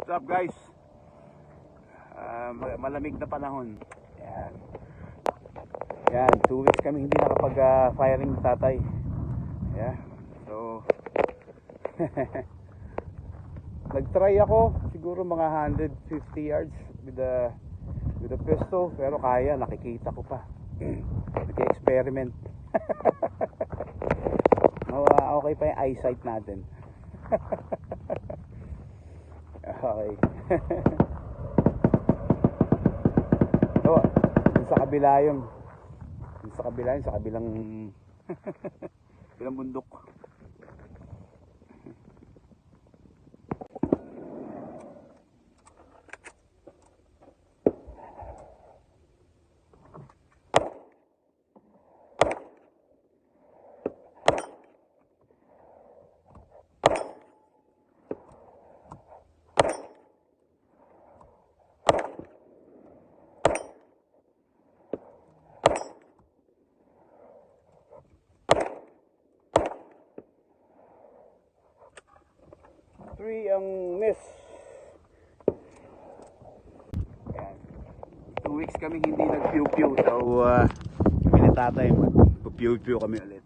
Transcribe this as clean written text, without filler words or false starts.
What's up guys? Malamig na panahon. Yan. Yan, 2 weeks kami hindi nakapag-firing tatay. Yeah. So nag-try ako siguro mga 150 yards with the pistol, pero kaya, nakikita ko pa. Nag-experiment. Okay pa yung eyesight natin. Okay. So, sa kabila yung sa kabilang bilang bundok. Three ang miss. Ayan. 2 weeks kami hindi nag-pew-pew. So kami ni tatay mag-pew-pew kami ulit.